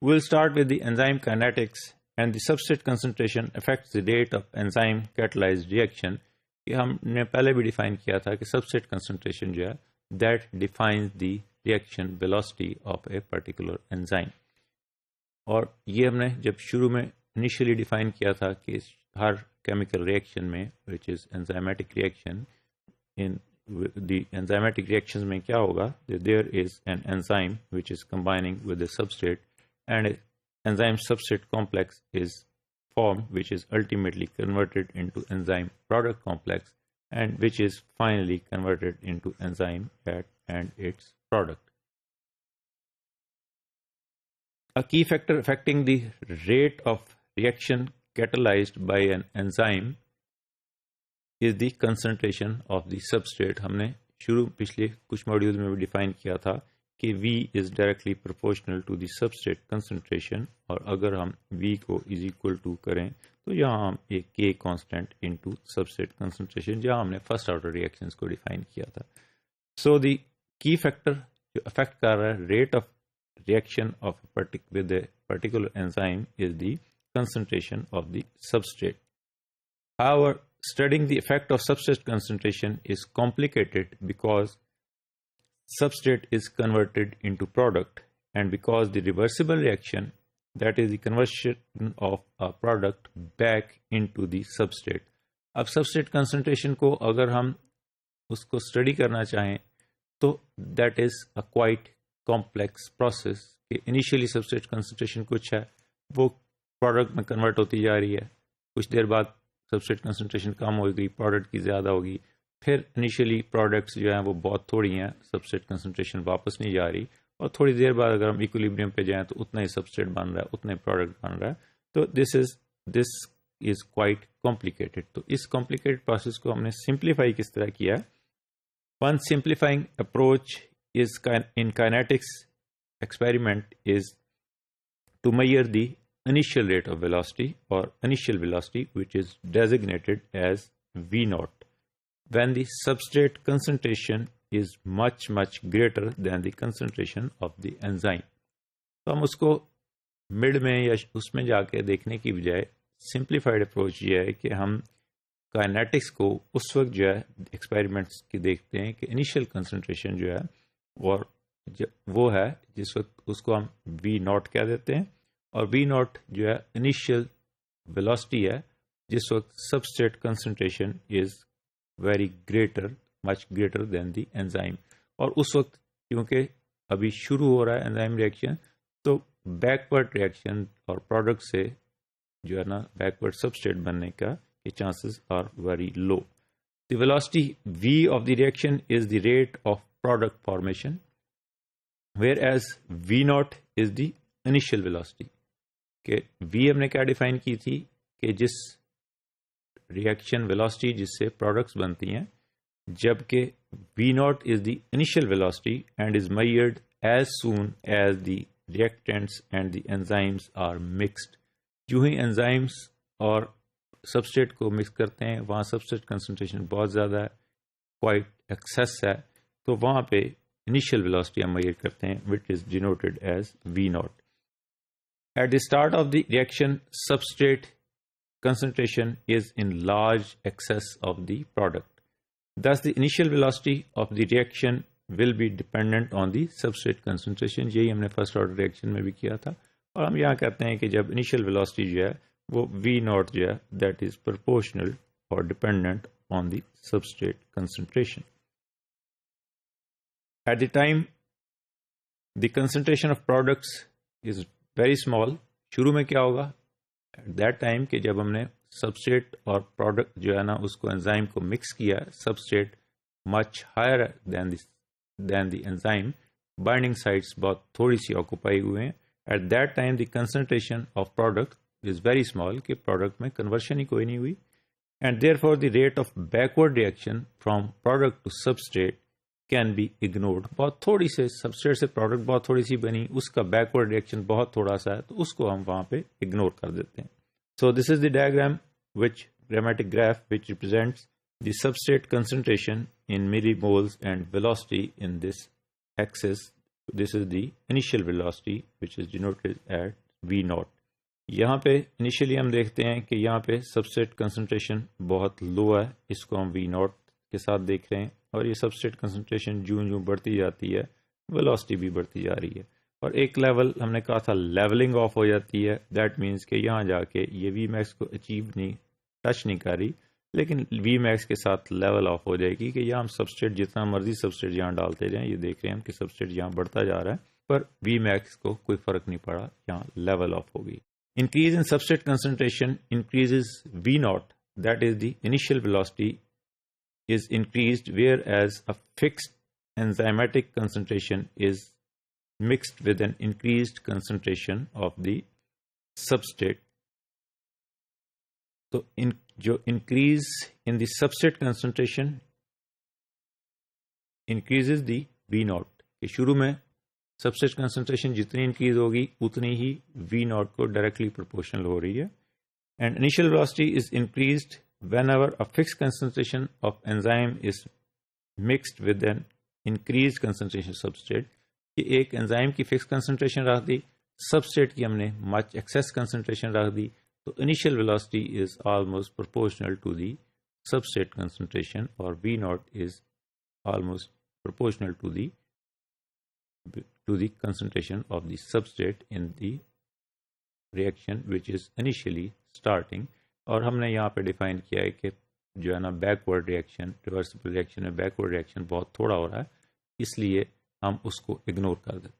We'll start with the enzyme kinetics and the substrate concentration affects the rate of enzyme catalyzed reaction. कि हमने पहले भी define किया था कि substrate concentration जो है that defines the reaction velocity of a particular enzyme. और ये हमने जब शुरू में initially define किया था कि हर chemical reaction में which is enzymatic reaction, in the enzymatic reactions में क्या होगा, there is an enzyme which is combining with the substrate and an enzyme substrate complex is formed which is ultimately converted into enzyme product complex and which is finally converted into enzyme and its product. A key factor affecting the rate of reaction catalyzed by an enzyme is the concentration of the substrate. हमने शुरू पिछले कुछ modules में भी define किया था कि V is directly proportional to the substrate concentration और अगर हम V को is equal to करें तो यहाँ हम एक K constant into substrate concentration जहाँ हमने first order reactions को डिफाइन किया था. So the key factor जो affect कर रहा है rate of reaction of with a particular enzyme is the concentration of the substrate. However, studying the effect of substrate concentration is complicated because substrate is converted into product and because the reversible reaction, that is the conversion of a product back into the substrate. अब substrate concentration को अगर हम उसको study करना चाहें तो that is a quite complex process कि initially substrate concentration कुछ है वो product में convert होती जा रही है, कुछ देर बाद substrate concentration कम होगी, product की ज़्यादा होगी, फिर इनिशियली प्रोडक्ट्स जो हैं वो बहुत थोड़ी हैं, सबस्ट्रेट कंसंट्रेशन वापस नहीं जा रही और थोड़ी देर बाद अगर हम इक्विलिब्रियम पे जाएं तो उतना ही सबस्ट्रेट बन रहा है, उतना ही प्रोडक्ट बन रहा है. तो दिस इज क्वाइट कॉम्प्लिकेटेड. तो इस कॉम्प्लिकेटेड प्रोसेस को हमने सिंप्लीफाई किस तरह किया है. One simplifying approach is in kinetics experiment is to measure the initial rate of velocity और initial velocity which is designated as V naught when the substrate concentration is much greater than the concentration of the enzyme. तो हम उसको mid में या उसमें जाके देखने की बजाय सिंप्लीफाइड अप्रोच ये है कि हम काइनेटिक्स को उस वक्त जो है एक्सपेरिमेंट्स की देखते हैं कि इनिशियल कंसंट्रेशन जो है और वो है जिस वक्त उसको हम V नॉट कह देते हैं और V नॉट जो है इनिशियल वेलोसिटी है जिस वक्त substrate concentration is very greater, much greater than the enzyme. और उस वक्त क्योंकि अभी शुरू हो रहा है एंजाइम रिएक्शन तो बैकवर्ड रिएक्शन और प्रोडक्ट से जो है ना बैकवर्ड सबस्ट्रेट बनने का ये chances are very low. The velocity V of the reaction is the rate of product formation whereas V naught is the initial velocity. के V हमने क्या डिफाइन की थी कि जिस रिएक्शन वेलोसिटी जिससे प्रोडक्ट्स बनती हैं, जबकि V naught is the initial velocity and is measured as soon as the reactants and the enzymes are mixed. जो ही एंजाइम्स और सबस्ट्रेट को मिक्स करते हैं वहाँ सबस्ट्रेट कंसंट्रेशन बहुत ज़्यादा है, क्वाइट एक्सेस है, तो वहाँ पे इनिशियल वेलोसिटी हम मेजर करते हैं which is denoted as V naught. At the start of the reaction substrate concentration is in large excess of the product. Thus, the initial velocity of the reaction will be dependent on the substrate concentration. यही हमने first order reaction में भी किया था और हम यहाँ कहते हैं कि जब initial velocity जो है वो V naught जो है that is proportional or dependent on the substrate concentration. At the time the concentration of products is very small. शुरू में क्या होगा एट दैट टाइम कि जब हमने सबस्ट्रेट और प्रोडक्ट जो है ना उसको एंजाइम को मिक्स किया, substrate much higher than the enzyme, binding sites बहुत थोड़ी सी ऑक्यूपाई हुए हैं. At that time the concentration of product is very small कि प्रोडक्ट में कन्वर्शन ही कोई नहीं हुई and therefore the rate of backward reaction from product to substrate can be ignored. बहुत थोड़ी से सबस्ट्रेट से प्रोडक्ट बहुत थोड़ी सी बनी, उसका बैकवर्ड रिएक्शन बहुत थोड़ा सा है तो उसको हम वहाँ पे इग्नोर कर देते हैं. So this is the diagram which grammatic graph which represents the substrate concentration in millimoles and velocity in this axis this is the initial velocity which is denoted at V naught. यहाँ पे initially हम देखते हैं कि यहाँ पे substrate concentration बहुत लो है, इसको हम वी नॉट के साथ देख रहे हैं, और ये सबस्ट्रेट कंसंट्रेशन जूं जूं बढ़ती जाती है वेलोसिटी भी बढ़ती जा रही है, और एक लेवल हमने कहा था लेवलिंग ऑफ हो जाती है। दैट मीन्स कि यहाँ जाके ये वी मैक्स को अचीव नहीं, टच नहीं कर रही, लेकिन वी मैक्स के साथ लेवल ऑफ हो जाएगी कि यहाँ हम सबस्ट्रेट जितना मर्जी सबस्ट्रेट यहाँ डालते जाएं, ये देख रहे हैं हम कि सबस्ट्रेट यहाँ बढ़ता जा रहा है, पर वी मैक्स को कोई फर्क नहीं पड़ा, यहाँ लेवल ऑफ होगी। Increase in substrate concentration increases V naught, that is the initial velocity is increased, whereas a fixed enzymatic concentration is mixed with an increased concentration of the substrate. So जो increase in the substrate concentration increases the V naught, कि शुरू में substrate concentration जितनी increase होगी उतनी ही we not को directly proportional हो रही है। And initial velocity is increased whenever a fixed concentration of enzyme is mixed with an increase concentration substrate, कि एक एंजाइम की फिक्स कंसंट्रेशन रख दी, सबस्ट्रेट की हमने मच एक्सेस कंसंट्रेशन रख दी, तो initial velocity is almost proportional to the substrate concentration, और V naught is almost proportional to the concentration of the substrate in the reaction which is initially starting। और हमने यहाँ पे डिफाइन किया है कि जो है ना बैकवर्ड रिएक्शन, रिवर्सिबल रिएक्शन में बैकवर्ड रिएक्शन बहुत थोड़ा हो रहा है, इसलिए हम उसको इग्नोर कर देते हैं।